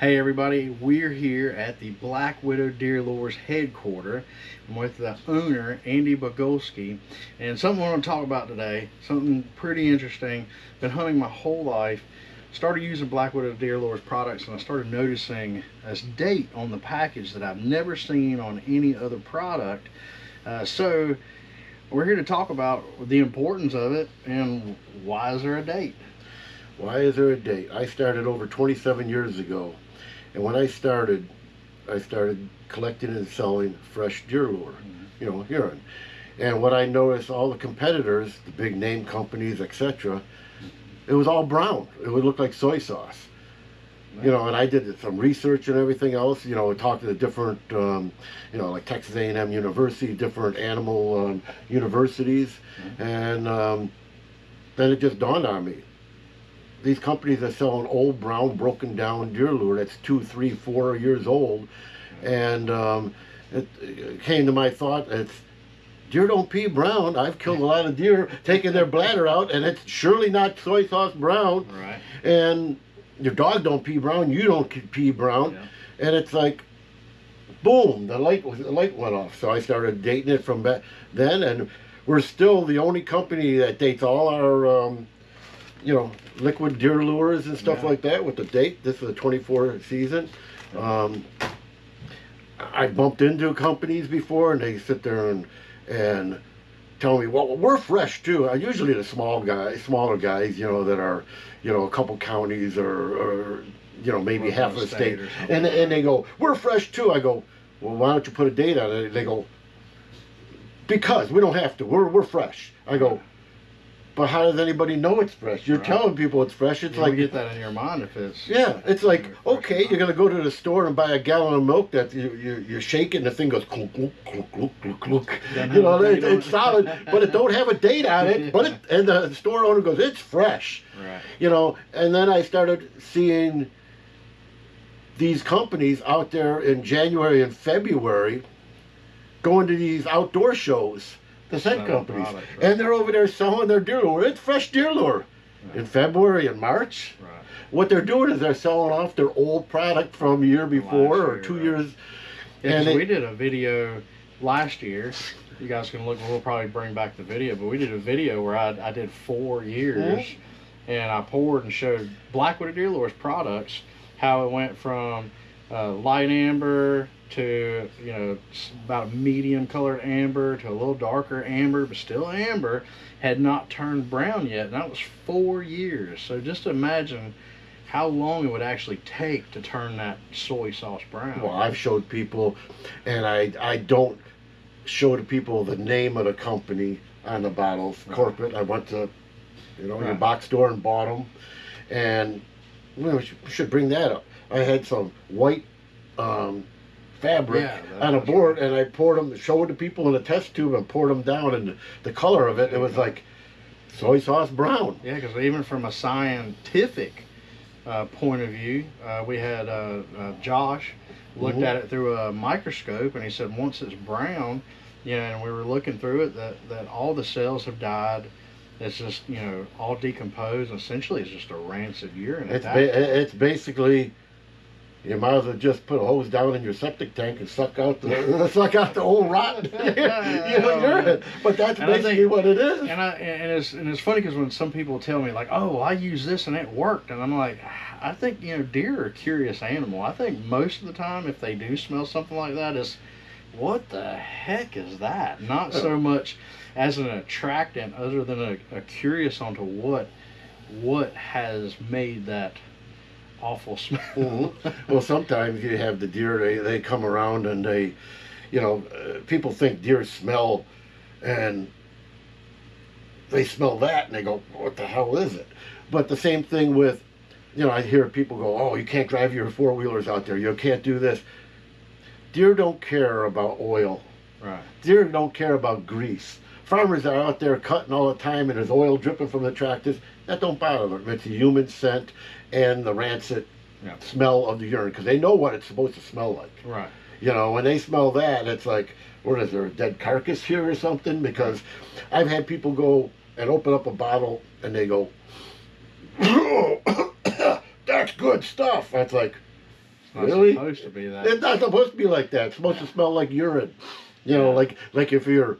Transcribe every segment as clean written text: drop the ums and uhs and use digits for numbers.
Hey everybody, we're here at the Black Widow Deer Lures headquarters. I'm with the owner, Andy Bogolski, and something I want to talk about today, something pretty interesting. Been hunting my whole life, started using Black Widow Deer Lures products, and I started noticing this date on the package that I've never seen on any other product. So we're here to talk about the importance of it and why is there a date? Why is there a date? I started over 27 years ago, and when I started collecting and selling fresh deer lure, urine. And what I noticed, all the competitors, the big name companies, etc., it was all brown. It would look like soy sauce. And I did some research and everything else, talked to the different, like Texas A&M University, different animal universities, and then it just dawned on me. These companies are selling old, brown, broken down deer lure that's 2, 3, 4 years old, and it came to my thought, deer don't pee brown. I've killed a lot of deer, taking their bladder out, and it's surely not soy sauce brown. Right. And your dog don't pee brown, you don't pee brown, yeah. And it's like, boom, the light went off. So I started dating it from then, and we're still the only company that dates all our liquid deer lures and stuff like that with the date. This is a 24 season. I bumped into companies before, and they sit there and tell me, well, we're fresh too. Usually the smaller guys, that are, a couple counties or maybe half of the state, and they go, we're fresh too. I go, well, why don't you put a date on it? They go, because we don't have to. We're fresh. I go, but how does anybody know it's fresh? You're telling people it's fresh. It's like, you get that in your mind if it's... Yeah, it's like, okay, you're going to go to the store and buy a gallon of milk that you shake it and the thing goes clunk, clunk, clunk, clunk, clunk, clunk. It's solid, but it don't have a date on it. And the store owner goes, it's fresh. Right. And then I started seeing these companies out there in January and February going to these outdoor shows. The scent companies, and they're over there selling their deer lure. It's fresh deer lure in February and March. Right. What they're doing is they're selling off their old product from a year before or 2 years. Yeah, and we did a video last year. You guys can look. We'll probably bring back the video, but we did a video where I did 4 years, and I poured and showed Black Widow Deer Lure's products, how it went from light amber to about a medium colored amber to a little darker amber, but still amber, had not turned brown yet, and that was 4 years. So just imagine how long it would actually take to turn that soy sauce brown. Well, I've showed people, and I don't show the people the name of the company on the bottles. Corporate. I went to your box store and bought them, and we should bring that up. I had some white fabric on a board, and I poured them, showed the people in a test tube, and poured them down, and the color of it, it was like soy sauce brown. Yeah, because even from a scientific point of view, we had Josh looked at it through a microscope, and he said once it's brown, and we were looking through it, that all the cells have died. It's just all decomposed, and essentially it's just a rancid urine. It's basically, you might as well just put a hose down in your septic tank and suck out the old rotten urine. But that's basically what it is. And it's funny because when some people tell me like, oh, I use this and it worked, and I'm like, I think deer are a curious animal. I think most of the time if they do smell something like that, it's what the heck is that? Not so much as an attractant, other than a curious onto what has made that awful smell. Well, sometimes you have the deer, they come around and they, people think deer smell, and they smell that and they go, what the hell is it? But the same thing with, I hear people go, oh, you can't drive your four-wheelers out there, you can't do this. Deer don't care about oil. Right. Deer don't care about grease. Farmers are out there cutting all the time, and there's oil dripping from the tractors. That don't bother them. It's the human scent and the rancid smell of the urine, because they know what it's supposed to smell like. Right. When they smell that, it's like, what is there, a dead carcass here or something? Because I've had people go and open up a bottle and they go, that's good stuff. That's like, not Really? supposed to be that. It's not supposed to be like that. It's supposed to smell like urine. You know, like if you're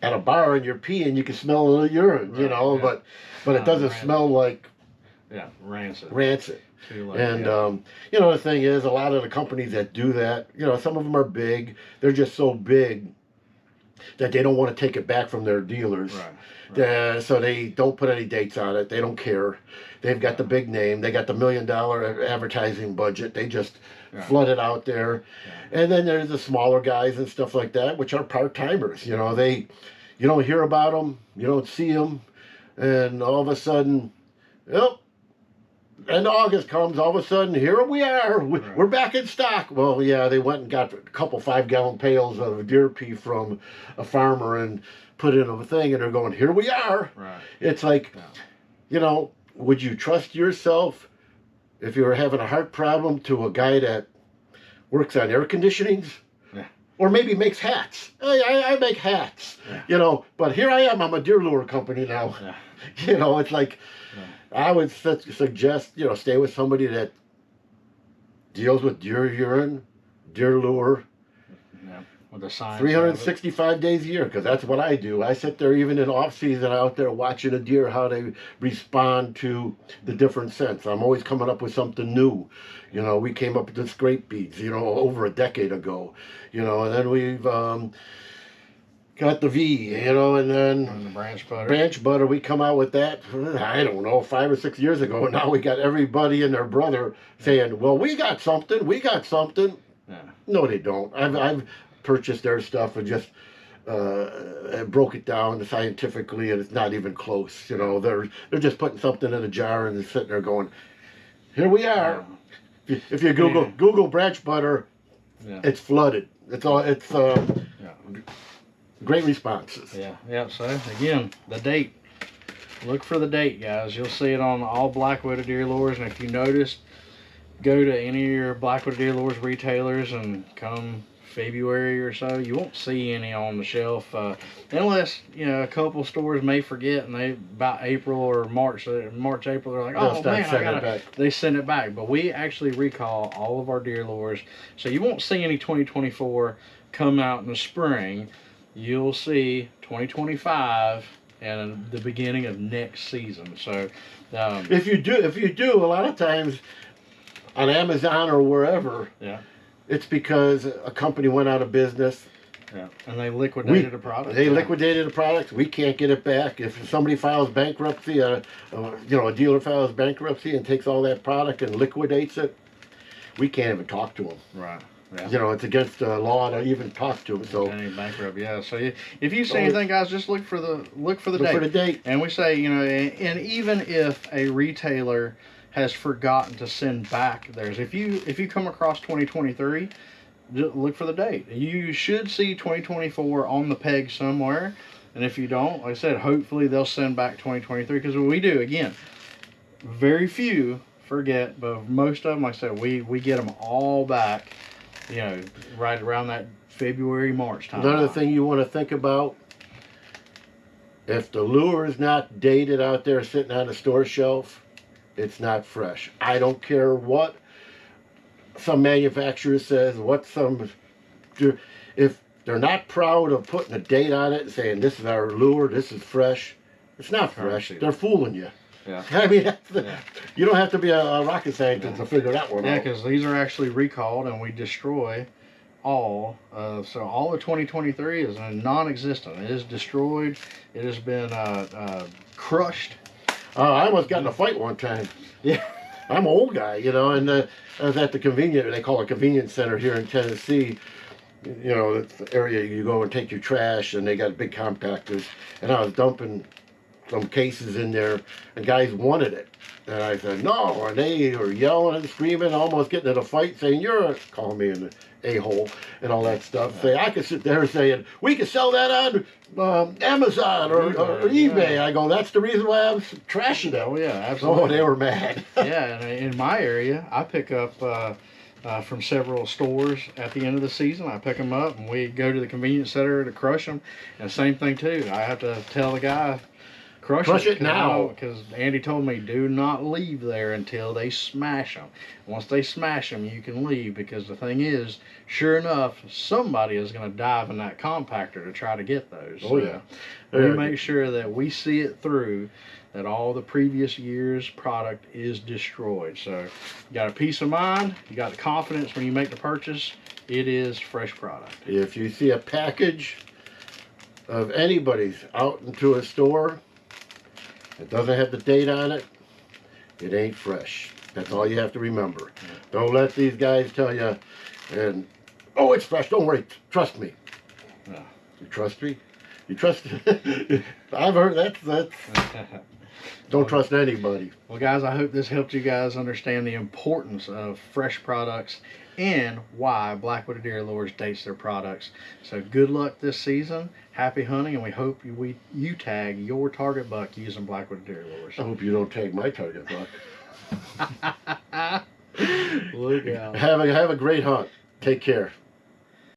at a bar and you're peeing, you can smell the urine. You know, but it doesn't rancid. smell like rancid. Rancid. Too And you know, the thing is, a lot of the companies that do that, you know, some of them are big. They're just so big that they don't want to take it back from their dealers. Right. So they don't put any dates on it. They don't care. They've got the big name. They got the $1 million advertising budget. They just flood it out there. And then there's the smaller guys and stuff like that, which are part-timers. You know, you don't hear about them. You don't see them. And all of a sudden, yep, and August comes, all of a sudden, here we are. We're back in stock. Well, yeah, they went and got a couple 5-gallon pails of deer pee from a farmer and put in a thing, and they're going, here we are. Right. It's like, you know, would you trust yourself if you were having a heart problem to a guy that works on air conditionings? Yeah. Or maybe makes hats. I make hats. Yeah. You know, but here I am. I'm a deer lure company now. Yeah. You know, it's like, I would suggest, you know, stay with somebody that deals with deer urine, deer lure, with the science 365 days a year, because that's what I do. I sit there even in off season out there watching a deer, how they respond to the different scents. I'm always coming up with something new. You know, we came up with the scrape beads, you know, over a decade ago. You know, and then we've got the V, you know, and then the branch butter. Branch butter, we come out with that, I don't know, 5 or 6 years ago. And now we got everybody and their brother saying, well, we got something. Yeah. No, they don't. I've purchased their stuff and just broke it down scientifically, and it's not even close. You know, they're just putting something in a jar and they're sitting there going, here we are. If you Google branch butter, it's flooded. It's great responses. Yeah. So again, the date. Look for the date, guys. You'll see it on all Blackwood deer lures, and if you notice, go to any of your Blackwood deer lures retailers, and come February or so, you won't see any on the shelf, unless, you know, a couple stores may forget, and they about April or March, April, they're like, oh man, they send it back. But we actually recall all of our deer lures, so you won't see any 2024 come out in the spring. You'll see 2025 and the beginning of next season. So if you do, a lot of times on Amazon or wherever, it's because a company went out of business. Yeah, and they liquidated a product. They liquidated a product. We can't get it back. If somebody files bankruptcy, you know, a dealer files bankruptcy and takes all that product and liquidates it, we can't even talk to them. Right. Yeah. You know, it's against the law to even talk to them. So bankrupt, So if you see anything, guys, just look for the date. And we say, you know, and even if a retailer has forgotten to send back theirs, if you come across 2023, just look for the date. You should see 2024 on the peg somewhere. And if you don't, like I said, hopefully they'll send back 2023, because what we do, again, very few forget, but most of them, like I said, we get them all back. You know, right around that February, March time. Another thing you want to think about, if the lure is not dated out there sitting on a store shelf, it's not fresh. I don't care what some manufacturer says, if they're not proud of putting a date on it and saying this is our lure, this is fresh, it's not fresh. They're fooling you. Yeah. I mean, you don't have to be a rocket scientist to figure that one out. Yeah, because these are actually recalled, and we destroy all. So all of 2023 is non-existent. It is destroyed. It has been crushed. I almost got in a fight one time. Yeah. I'm an old guy, you know, and I was at the they call it convenience center here in Tennessee. You know, it's the area you go and take your trash, and they got big compactors. And I was dumping some cases in there, and guys wanted it. And I said, no, and they were yelling and screaming, almost getting in a fight, saying, calling me an a-hole and all that stuff. Say, I could sit there saying, we could sell that on Amazon or eBay. I go, that's the reason why I'm trashing it. Oh, yeah, absolutely. Oh, they were mad. Yeah, and in my area, I pick up from several stores at the end of the season. I pick them up, and we go to the convenience center to crush them. And same thing, too. I have to tell the guy, Crush it now. Because Andy told me, do not leave there until they smash them. Once they smash them, you can leave, because the thing is, sure enough, somebody is going to dive in that compactor to try to get those. Oh, yeah. We make sure that we see it through, that all the previous year's product is destroyed. So you got a peace of mind, you got the confidence when you make the purchase, it is fresh product. If you see a package of anybody's out into a store, it doesn't have the date on it, it ain't fresh. That's all you have to remember. Don't let these guys tell you, and oh, it's fresh, don't worry, trust me. No. You trust me? You trust I've heard that's don't trust anybody. Well, guys, I hope this helped you guys understand the importance of fresh products and why Black-Wooded Deer Lures dates their products. So good luck this season, happy hunting, and we hope you tag your target buck using Black-Wooded Deer Lures. I hope you don't tag my target buck. Look out. Have a great hunt. Take care.